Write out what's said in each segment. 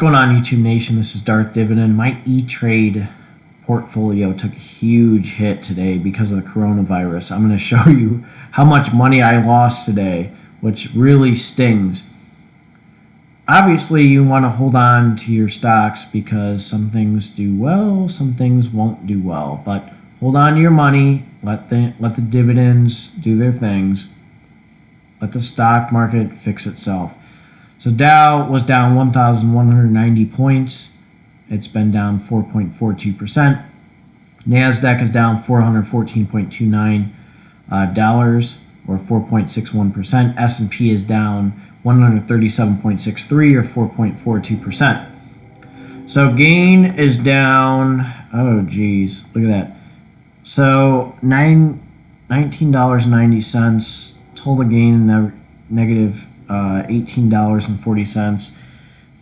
What's going on, YouTube Nation? This is Darth Dividend. My Etrade portfolio took a huge hit today because of the coronavirus. I'm going to show you how much money I lost today, which really stings. Obviously, you want to hold on to your stocks because some things do well, some things won't do well. But hold on to your money. Let the dividends do their things. Let the stock market fix itself. So Dow was down 1,190 points. It's been down 4.42%. NASDAQ is down $414.29 or 4.61%. S&P is down 137.63 or 4.42%. So gain is down, oh geez, look at that. So $19.90, total gain negative $18.40,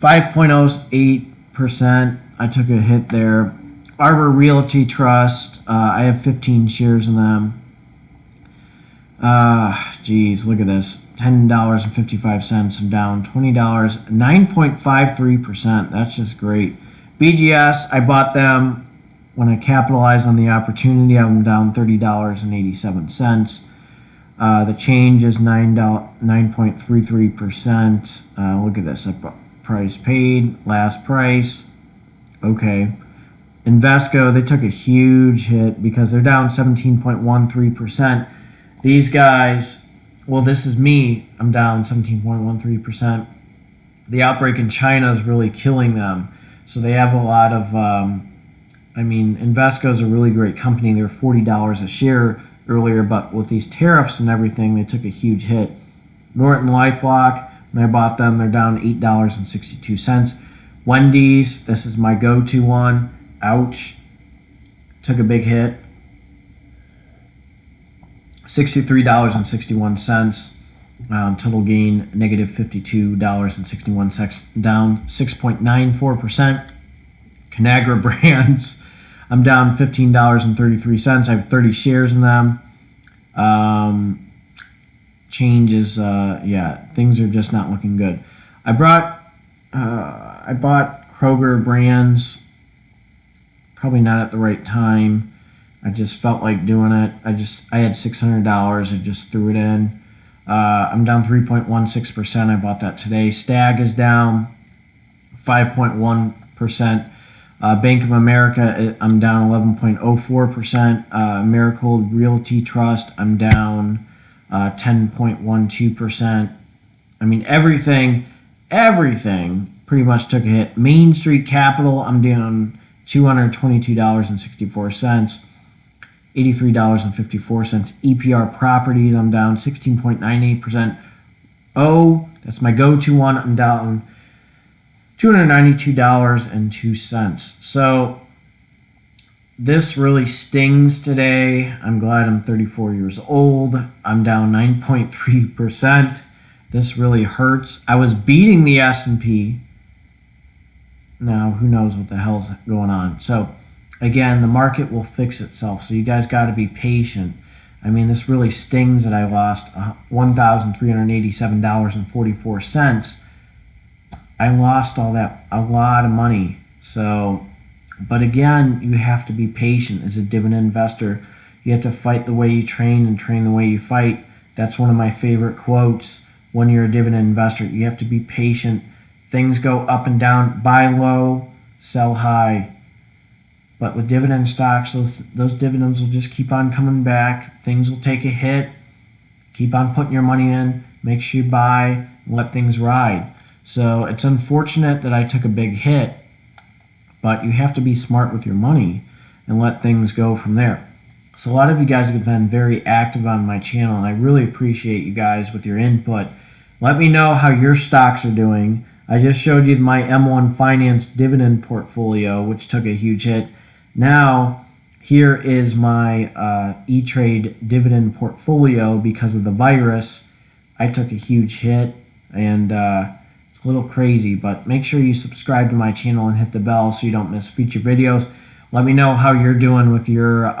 5.08%. I took a hit there. Arbor Realty Trust, I have 15 shares in them. Geez, look at this, $10.55. I'm down $20, 9.53%. That's just great. BGS, I bought them when I capitalized on the opportunity. I'm down $30.87. The change is 9.33%. Look at this. Price paid, last price. Okay. Invesco, they took a huge hit because they're down 17.13%. These guys, well, this is me. I'm down 17.13%. The outbreak in China is really killing them. So they have a lot of, Invesco is a really great company. They're $40 a share earlier, but with these tariffs and everything, they took a huge hit. Norton LifeLock, when I bought them, they're down $8.62. Wendy's, this is my go-to one. Ouch. Took a big hit. $63.61. Total gain, negative $52.61, down 6.94%. Conagra Brands, I'm down $15.33. I have 30 shares in them. Changes, things are just not looking good. I bought Kroger Brands, probably not at the right time. I just felt like doing it. I had $600. I just threw it in. I'm down 3.16%. I bought that today. Stag is down 5.1%. Bank of America, I'm down 11.04%. Americold Realty Trust, I'm down 10.12%. Everything pretty much took a hit. Main Street Capital, I'm down $222.64. $83.54. EPR Properties, I'm down 16.98%. That's my go-to one. I'm down $292.02. So this really stings today. I'm glad I'm 34 years old. I'm down 9.3%. This really hurts. I was beating the S&P. Now, who knows what the hell's going on. So, again, the market will fix itself. So you guys got to be patient. This really stings that I lost $1,387.44. I lost all that, a lot of money. So, but again, you have to be patient as a dividend investor. You have to fight the way you train and train the way you fight. That's one of my favorite quotes when you're a dividend investor. You have to be patient. Things go up and down. Buy low, sell high. But with dividend stocks, those dividends will just keep on coming back. Things will take a hit. Keep on putting your money in. Make sure you buy and let things ride. So it's unfortunate that I took a big hit, but you have to be smart with your money and let things go from there. So a lot of you guys have been very active on my channel, and I really appreciate you guys with your input. Let me know how your stocks are doing. I just showed you my M1 Finance dividend portfolio, which took a huge hit. Now, here is my Etrade dividend portfolio because of the virus. I took a huge hit, and it's a little crazy, but make sure you subscribe to my channel and hit the bell so you don't miss future videos. Let me know how you're doing with your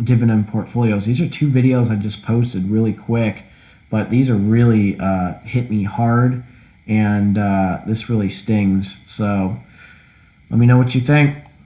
dividend portfolios. These are 2 videos I just posted really quick, but these are really hit me hard. and this really stings. So let me know what you think.